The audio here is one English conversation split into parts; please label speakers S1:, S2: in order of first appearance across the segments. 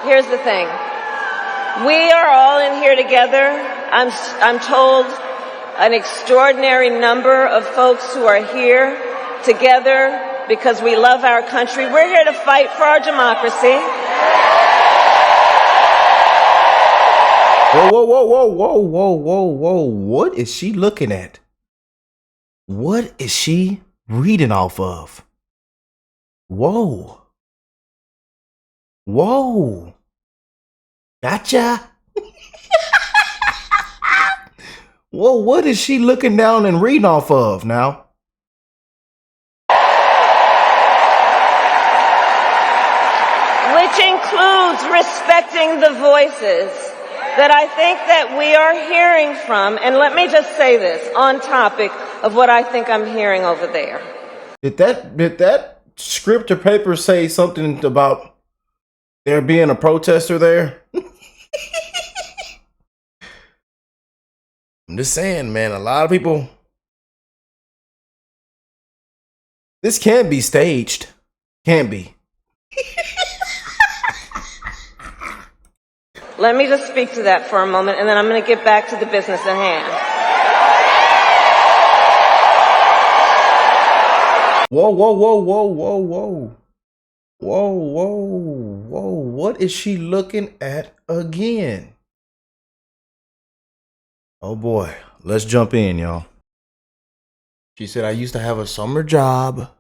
S1: Here's the thing. We are all in here together. I'm told an extraordinary number of folks who are here together because we love our country. We're here to fight for our democracy.
S2: Whoa, whoa, whoa, whoa, whoa, whoa, whoa, whoa. What is she looking at? What is she reading off of? Whoa. Whoa. Gotcha. Whoa, what is she looking down and reading off of now?
S1: Which includes respecting the voices that I think that we are hearing from. And let me just say this on topic of what I think I'm hearing over there.
S2: Did that script or paper say something about there being a protester there? I'm just saying, man, a lot of people. This can't be staged. Can't be.
S1: Let me just speak to that for a moment, and then I'm going to get back to the business at hand.
S2: Whoa, whoa, whoa, whoa, whoa, whoa. Whoa, whoa, whoa. What is she looking at again? Oh boy, let's jump in, y'all. She said, I used to have a summer job.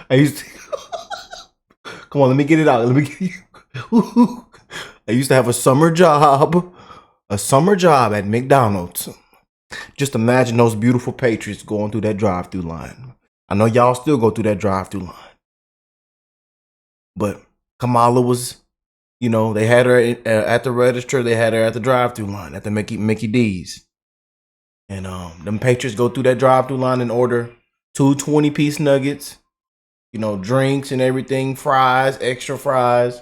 S2: I used to... Come on, let me get it out. Let me get you. I used to have a summer job at McDonald's. Just imagine those beautiful patriots going through that drive-through line. I know y'all still go through that drive-through line. But Kamala was, you know, they had her at the register. They had her at the drive-through line at the Mickey D's. And them patriots go through that drive-through line and order 2 20-piece nuggets, you know, drinks and everything, fries, extra fries.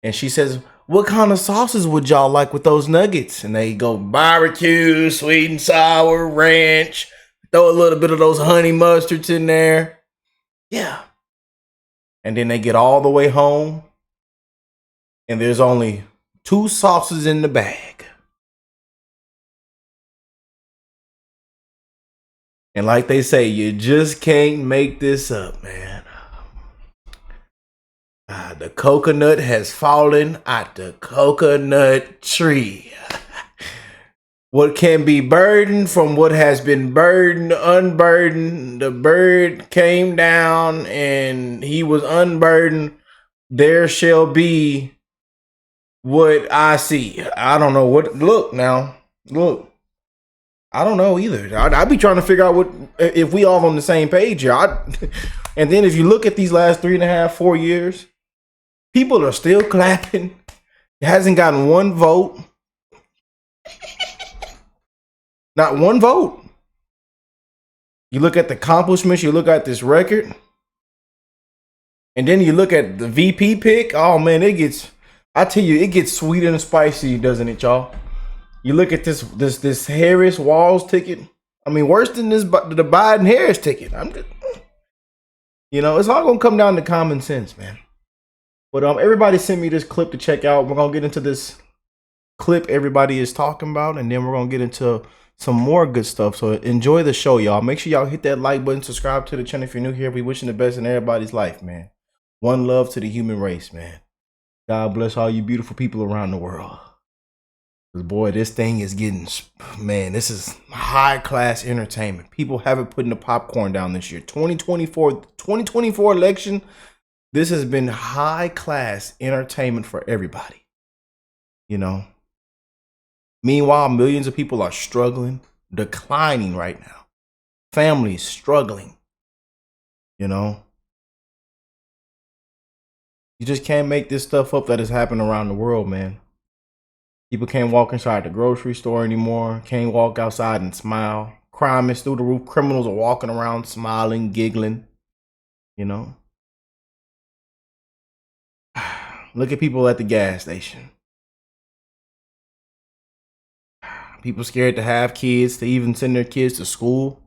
S2: And she says, what kind of sauces would y'all like with those nuggets? And they go barbecue, sweet and sour, ranch, throw a little bit of those honey mustards in there. Yeah. And then they get all the way home and there's only 2 sauces in the bag. And like they say, you just can't make this up, man. The coconut has fallen out the coconut tree. What can be burdened from what has been burdened, unburdened. The bird came down and he was unburdened. There shall be what I see. I don't know what. Look now. Look. I don't know either. I'd be trying to figure out what if we all on the same page here. And then if you look at these last 3.5, 4 years, people are still clapping. It hasn't gotten one vote. Not one vote. You look at the accomplishments, you look at this record, and then you look at the VP pick. Oh man, I tell you, it gets sweet and spicy, doesn't it, y'all? You look at this Harris Walls ticket. I mean, worse than the Biden Harris ticket. You know, it's all gonna come down to common sense, man. But everybody sent me this clip to check out. We're gonna get into this clip everybody is talking about, and then we're gonna get into some more good stuff. So enjoy the show, y'all. Make sure y'all hit that like button, subscribe to the channel if you're new here. We wishing the best in everybody's life, man. One love to the human race, man. God bless all you beautiful people around the world. Boy, this thing is getting, man, this is high class entertainment. People haven't put the popcorn down this year. 2024 election, this has been high class entertainment for everybody. You know, meanwhile, millions of people are struggling, declining right now. Families struggling, you know. You just can't make this stuff up that is happening around the world, man. People can't walk inside the grocery store anymore. Can't walk outside and smile. Crime is through the roof. Criminals are walking around smiling, giggling. You know. Look at people at the gas station. People scared to have kids, to even send their kids to school.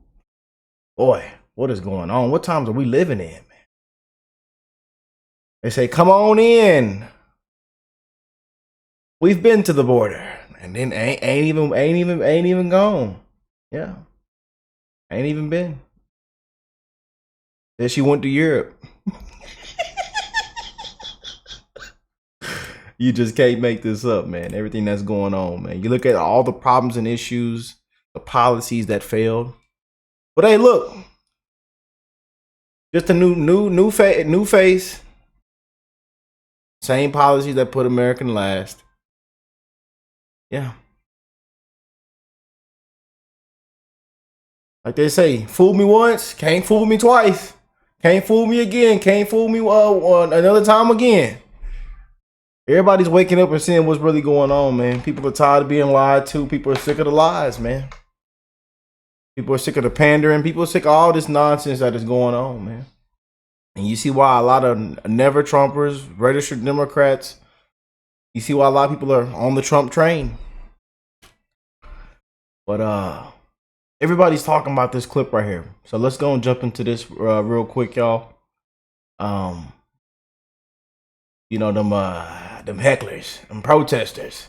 S2: Boy, what is going on? What times are we living in, man? They say, come on in. We've been to the border. And then ain't even gone. Yeah. Ain't even been. Then she went to Europe. You just can't make this up, man. Everything that's going on, man. You look at all the problems and issues, the policies that failed. But hey, look. Just a new face. Same policies that put America last. Yeah. Like they say, fool me once, can't fool me twice. Can't fool me again, can't fool me another time again. Everybody's waking up and seeing what's really going on, man. People are tired of being lied to. People are sick of the lies, man. People are sick of the pandering. People are sick of all this nonsense that is going on, man. And you see why a lot of never Trumpers, registered Democrats, you see why a lot of people are on the Trump train. But everybody's talking about this clip right here. So let's go and jump into this real quick, y'all. You know, them hecklers, them protesters.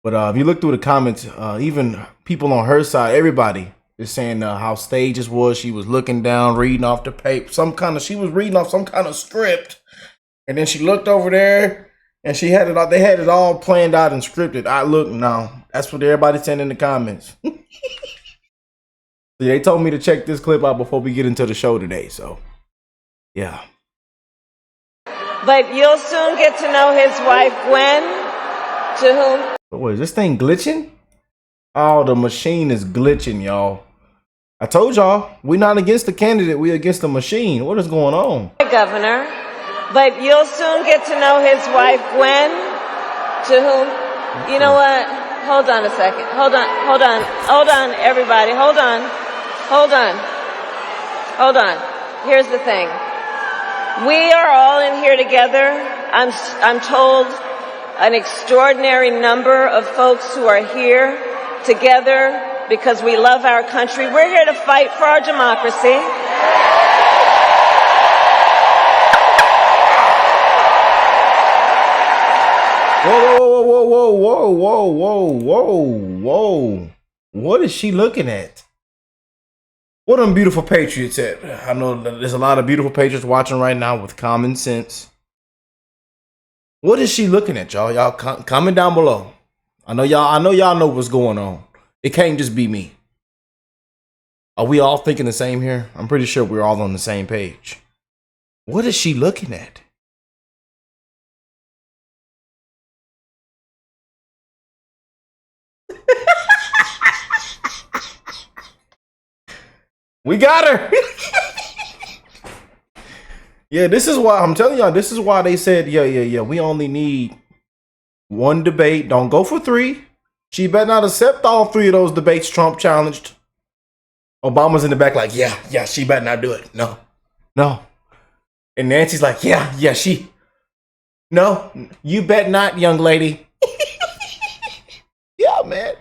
S2: But if you look through the comments, even people on her side, everybody is saying how staged this was. She was looking down, reading off the paper, she was reading off some kind of script. And then she looked over there and she had it all, they had it all planned out and scripted. No, that's what everybody's saying in the comments. They told me to check this clip out before we get into the show today. So, yeah.
S1: But you'll soon get to know his wife, Gwen, to whom...
S2: What is this thing glitching? Oh, the machine is glitching, y'all. I told y'all, we're not against the candidate, we're against the machine. What is going on?
S1: Governor. But you'll soon get to know his wife, Gwen, to whom... You know what? Hold on a second. Hold on, everybody. Hold on. Here's the thing. We are all in here together. I'm told an extraordinary number of folks who are here together because we love our country. We're here to fight for our democracy.
S2: Whoa. What is she looking at? What them beautiful patriots at? I know there's a lot of beautiful patriots watching right now with common sense. What is she looking at, y'all? Y'all comment down below. I know y'all know what's going on. It can't just be me. Are we all thinking the same here? I'm pretty sure we're all on the same page. What is she looking at? We got her. Yeah, this is why I'm telling y'all. This is why they said, yeah. We only need one debate. Don't go for 3. She better not accept all 3 of those debates Trump challenged. Obama's in the back like, yeah. She better not do it. No. And Nancy's like, yeah. She. No, you bet not, young lady. Yeah, man.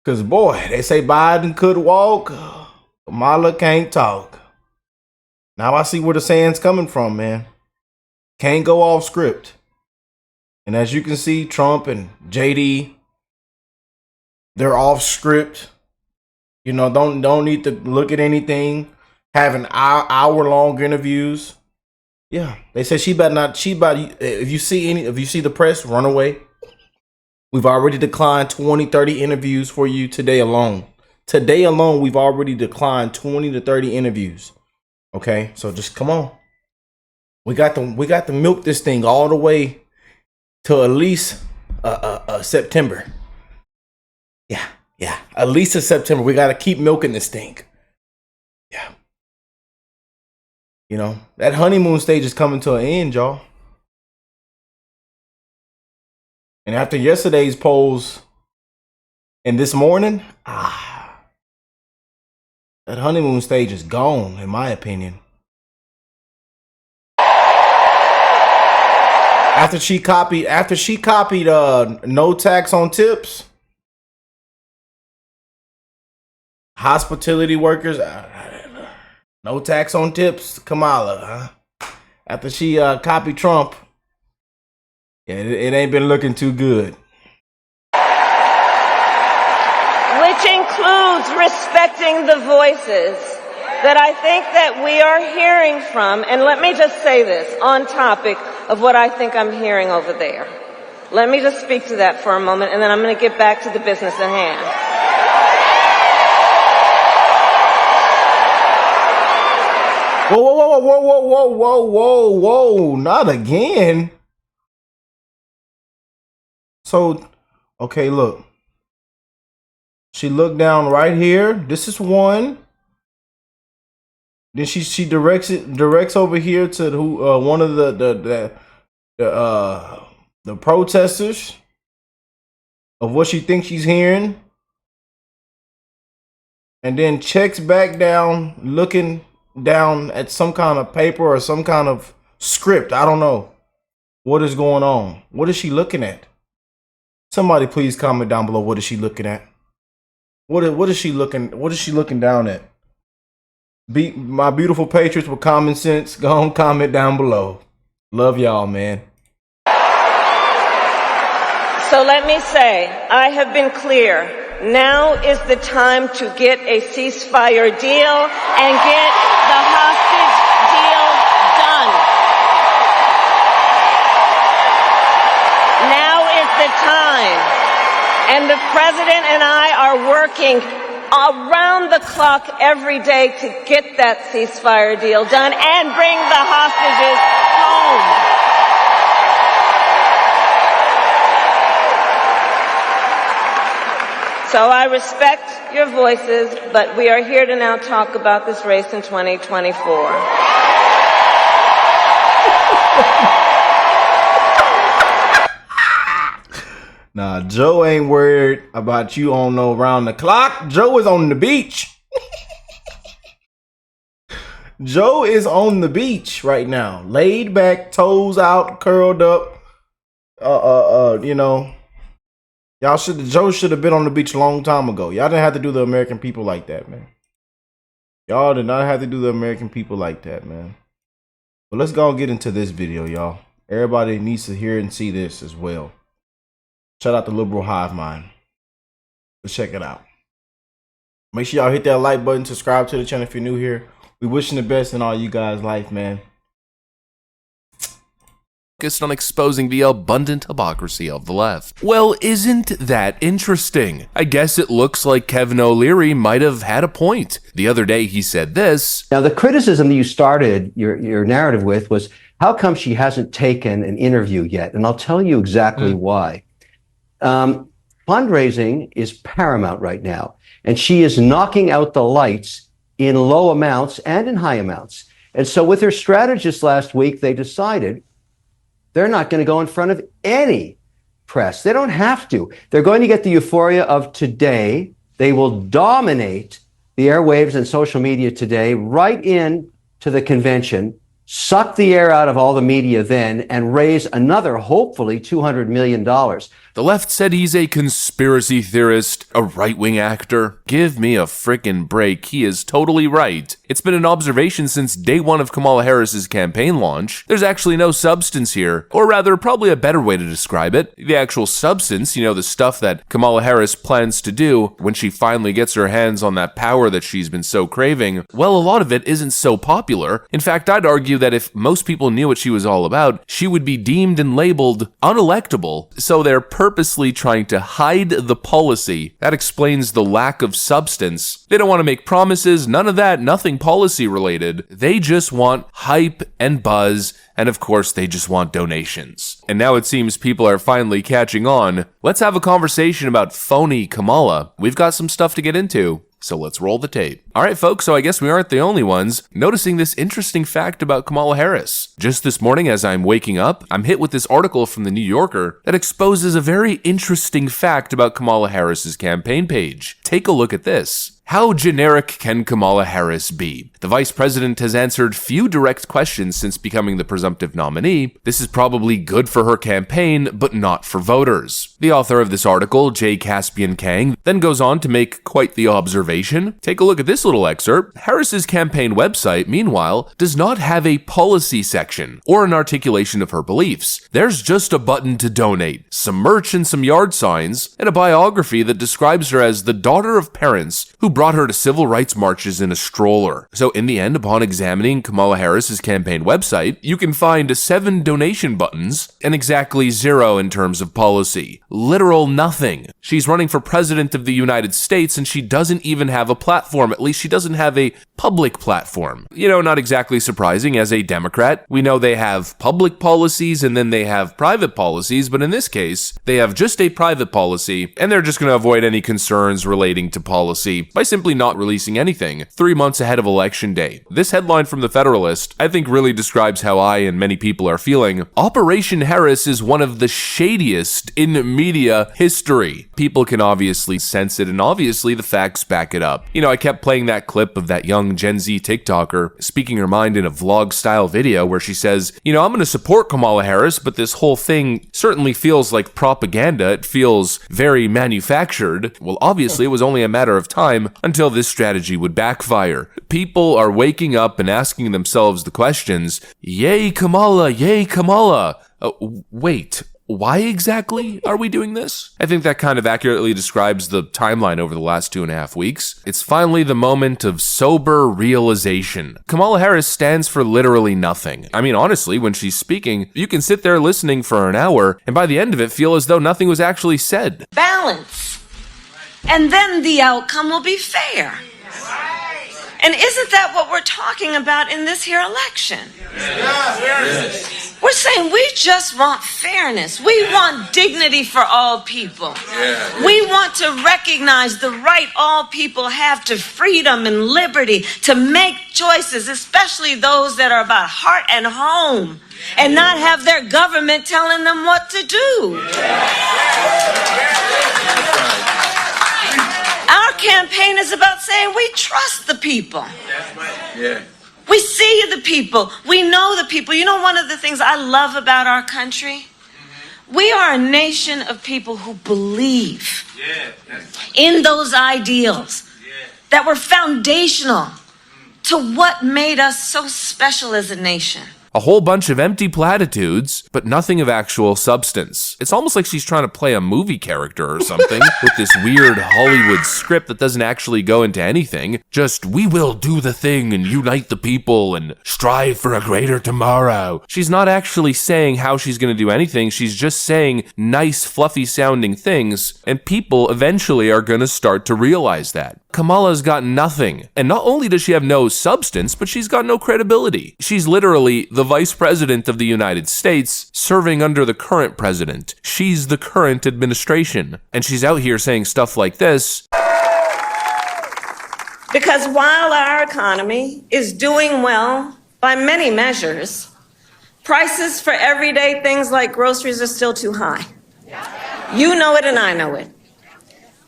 S2: Because, boy, they say Biden could walk, Kamala can't talk. Now I see where the saying's coming from, man. Can't go off script. And as you can see, Trump and JD, they're off script. You know, don't need to look at anything. Having hour-long interviews. Yeah, they said she better not. If you see the press, run away. We've already declined 20, 30 interviews for you today alone. Today alone, we've already declined 20 to 30 interviews. Okay, so just come on. We got to milk this thing all the way to at least September. Yeah. At least in September, we got to keep milking this thing. Yeah. You know, that honeymoon stage is coming to an end, y'all. And after yesterday's polls and this morning, that honeymoon stage is gone, in my opinion. After she copied no tax on tips, hospitality workers, No tax on tips, Kamala, huh? After she copied Trump, yeah, it ain't been looking too good.
S1: Which includes respecting the voices that I think that we are hearing from. And let me just say this on topic of what I think I'm hearing over there. Let me just speak to that for a moment, and then I'm going to get back to the business at hand.
S2: Whoa, whoa, whoa, whoa, whoa, whoa, whoa, whoa, whoa, not again. So, okay, look. She looked down right here. This is one. Then she directs over here to who one of the protesters of what she thinks she's hearing. And then checks back down, looking down at some kind of paper or some kind of script. I don't know what is going on. What is she looking at? Somebody please comment down below. What is she looking at? What is she looking down at? My beautiful patriots with common sense, go on, comment down below. Love y'all, man.
S1: So let me say, I have been clear. Now is the time to get a ceasefire deal and get the hostage deal done. Now is the time. And the president and I are working around the clock every day to get that ceasefire deal done and bring the hostages home. So I respect your voices, but we are here to now talk about this race in 2024.
S2: Nah, Joe ain't worried about you on no round the clock. Joe is on the beach. Joe is on the beach right now, laid back, toes out, curled up. You know. Joe should have been on the beach a long time ago. Y'all didn't have to do the American people like that, man. Y'all did not have to do the American people like that, man. But let's go and get into this video, y'all. Everybody needs to hear and see this as well. Shout out to Liberal Hive Mind. Let's check it out. Make sure y'all hit that like button, subscribe to the channel if you're new here. We wishing the best in all you guys' life, man.
S3: Focused on exposing the abundant hypocrisy of the left. Well, isn't that interesting? I guess it looks like Kevin O'Leary might have had a point. The other day he said this.
S4: Now, the criticism that you started your narrative with was, how come she hasn't taken an interview yet? And I'll tell you exactly why. Fundraising is paramount right now, and she is knocking out the lights in low amounts and in high amounts. And so with her strategist last week, they decided they're not going to go in front of any press. They don't have to. They're going to get the euphoria of today. They will dominate the airwaves and social media today, right in to the convention, suck the air out of all the media then, and raise another, hopefully, $200 million.
S3: The left said he's a conspiracy theorist, a right-wing actor. Give me a frickin' break, he is totally right. It's been an observation since day one of Kamala Harris's campaign launch. There's actually no substance here, or rather, probably a better way to describe it. The actual substance, the stuff that Kamala Harris plans to do when she finally gets her hands on that power that she's been so craving, well, a lot of it isn't so popular. In fact, I'd argue that if most people knew what she was all about, she would be deemed and labeled unelectable. So they're purposely trying to hide the policy. That explains the lack of substance. They don't want to make promises, none of that, nothing policy related. They just want hype and buzz, and of course they just want donations. And now it seems people are finally catching on. Let's have a conversation about phony Kamala. We've got some stuff to get into. So let's roll the tape. Alright folks, so I guess we aren't the only ones noticing this interesting fact about Kamala Harris. Just this morning as I'm waking up, I'm hit with this article from the New Yorker that exposes a very interesting fact about Kamala Harris's campaign page. Take a look at this. How generic can Kamala Harris be? The vice president has answered few direct questions since becoming the presumptive nominee. This is probably good for her campaign, but not for voters. The author of this article, J. Caspian Kang, then goes on to make quite the observation. Take a look at this this little excerpt, Harris's campaign website, meanwhile, does not have a policy section or an articulation of her beliefs. There's just a button to donate, some merch and some yard signs, and a biography that describes her as the daughter of parents who brought her to civil rights marches in a stroller. So in the end, upon examining Kamala Harris's campaign website, you can find 7 donation buttons and exactly 0 in terms of policy. Literal nothing. She's running for president of the United States and she doesn't even have a platform. At least she doesn't have a public platform. You know, not exactly surprising as a Democrat. We know they have public policies and then they have private policies, but in this case, they have just a private policy and they're just going to avoid any concerns relating to policy by simply not releasing anything 3 months ahead of Election Day. This headline from the Federalist, I think, really describes how I and many people are feeling. Operation Harris is one of the shadiest in media history. People can obviously sense it, and obviously the facts back it up. You know, I kept playing that clip of that young Gen Z TikToker speaking her mind in a vlog-style video where she says, you know, I'm going to support Kamala Harris, but this whole thing certainly feels like propaganda. It feels very manufactured. Well, obviously, it was only a matter of time until this strategy would backfire. People are waking up and asking themselves the questions, yay Kamala, yay Kamala. Wait, why exactly are we doing this? I think that kind of accurately describes the timeline over the last 2.5 weeks. It's finally the moment of sober realization. Kamala Harris stands for literally nothing. I mean, honestly, when she's speaking, you can sit there listening for an hour and by the end of it feel as though nothing was actually said.
S1: Balance. And then the outcome will be fair. And isn't that what we're talking about in this here election? We're saying we just want fairness. We want dignity for all people. We want to recognize the right all people have to freedom and liberty, to make choices, especially those that are about heart and home, and not have their government telling them what to do. Our campaign is about saying we trust the people. We see the people. We know the people. You know, one of the things I love about our country? We are a nation of people who believe in those ideals that were foundational to what made us so special as a nation.
S3: A whole bunch of empty platitudes, but nothing of actual substance. It's almost like she's trying to play a movie character or something with this weird Hollywood script that doesn't actually go into anything. Just, we will do the thing and unite the people and strive for a greater tomorrow. She's not actually saying how she's going to do anything. She's just saying nice, fluffy sounding things, and people eventually are going to start to realize that. Kamala's got nothing. And not only does she have no substance, but she's got no credibility. She's literally the vice president of the United States serving under the current president. She's the current administration. And she's out here saying stuff like this.
S1: Because while our economy is doing well by many measures, prices for everyday things like groceries are still too high. You know it and I know it.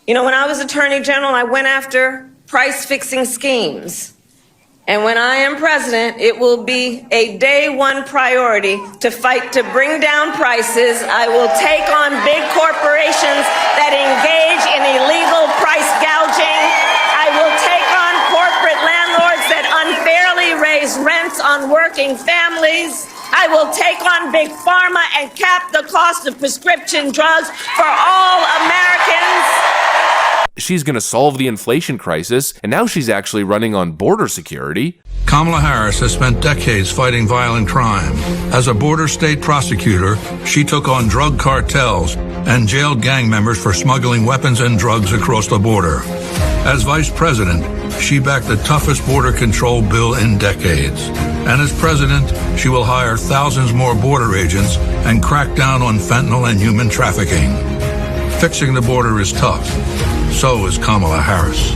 S1: You know, when I was Attorney General, I went after price-fixing schemes. And when I am president, it will be a day one priority to fight to bring down prices. I will take on big corporations that engage in illegal price gouging. I will take on corporate landlords that unfairly raise rents on working families. I will take on big pharma and cap the cost of prescription drugs for all Americans.
S3: She's going to solve the inflation crisis, and now she's actually running on border security.
S5: Kamala Harris has spent decades fighting violent crime. As a border state prosecutor, she took on drug cartels and jailed gang members for smuggling weapons and drugs across the border. As vice president, she backed the toughest border control bill in decades. And as president, she will hire thousands more border agents and crack down on fentanyl and human trafficking. Fixing the border is tough. So is Kamala Harris.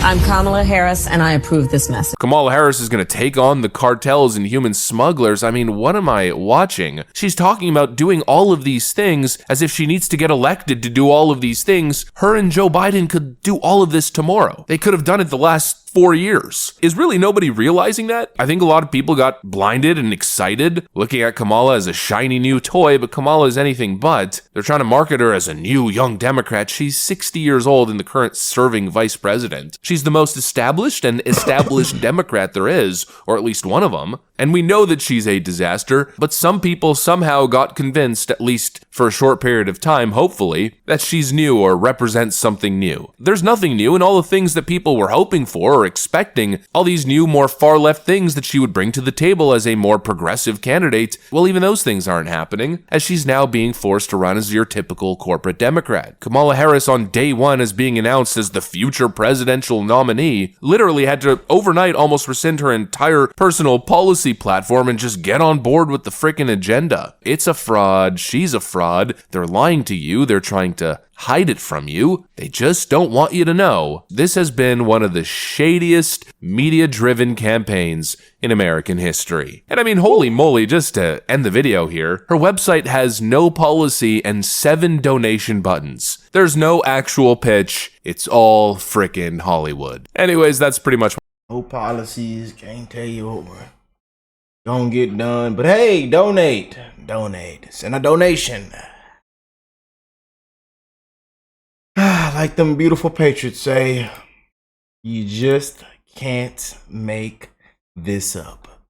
S6: I'm Kamala Harris, and I approve this message.
S3: Kamala Harris is going to take on the cartels and human smugglers. I mean, what am I watching? She's talking about doing all of these things as if she needs to get elected to do all of these things. Her and Joe Biden could do all of this tomorrow. They could have done it the last 4 years. Is really nobody realizing that? I think a lot of people got blinded and excited looking at Kamala as a shiny new toy, but Kamala is anything but. They're trying to market her as a new young Democrat. She's 60 years old and the current serving vice president. She's the most established and established Democrat there is, or at least one of them. And we know that she's a disaster, but some people somehow got convinced, at least for a short period of time, hopefully, that she's new or represents something new. There's nothing new in all the things that people were hoping for or expecting, all these new, more far-left things that she would bring to the table as a more progressive candidate. Well, even those things aren't happening, as she's now being forced to run as your typical corporate Democrat. Kamala Harris on day one as being announced as the future presidential nominee literally had to overnight almost rescind her entire personal policy platform and just get on board with the frickin' agenda. It's a fraud. She's a fraud. They're lying to you. They're trying to hide it from you. They just don't want you to know. This has been one of the shadiest media-driven campaigns in American history. And I mean, holy moly, just to end the video here, her website has no policy and 7 donation buttons. There's no actual pitch. It's all frickin' Hollywood. Anyways, that's pretty much.
S2: No policies, can't tell you what don't get done. But hey, donate. Send a donation. Like them beautiful patriots say, you just can't make this up.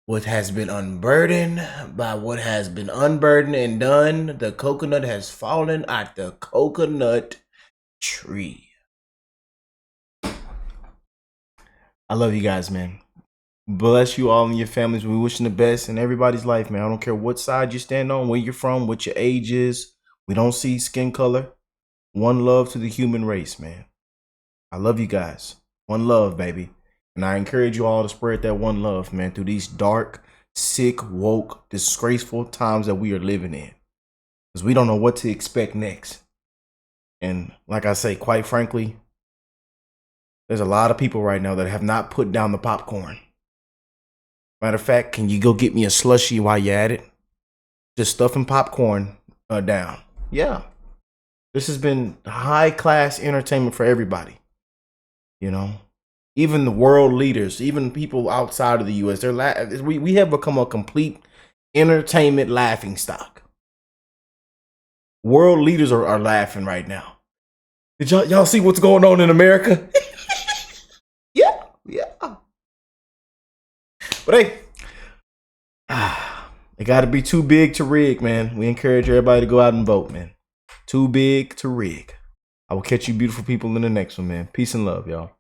S2: What has been unburdened by what has been unburdened and done, the coconut has fallen at the coconut tree. I love you guys, man. Bless you all and your families. We wishing the best in everybody's life, man. I don't care what side you stand on, where you're from, what your age is. We don't see skin color. One love to the human race, man. I love you guys. One love, baby. And I encourage you all to spread that one love, man, through these dark, sick, woke, disgraceful times that we are living in. Because we don't know what to expect next. And like I say, quite frankly, there's a lot of people right now that have not put down the popcorn. Matter of fact, can you go get me a slushie while you're at it? Just stuffing popcorn down. Yeah. This has been high class entertainment for everybody. You know, even the world leaders, even people outside of the U.S., we have become a complete entertainment laughing stock. World leaders are laughing right now. Did y'all see what's going on in America? Yeah. But hey, it got to be too big to rig, man. We encourage everybody to go out and vote, man. Too big to rig. I will catch you beautiful people in the next one, man. Peace and love, y'all.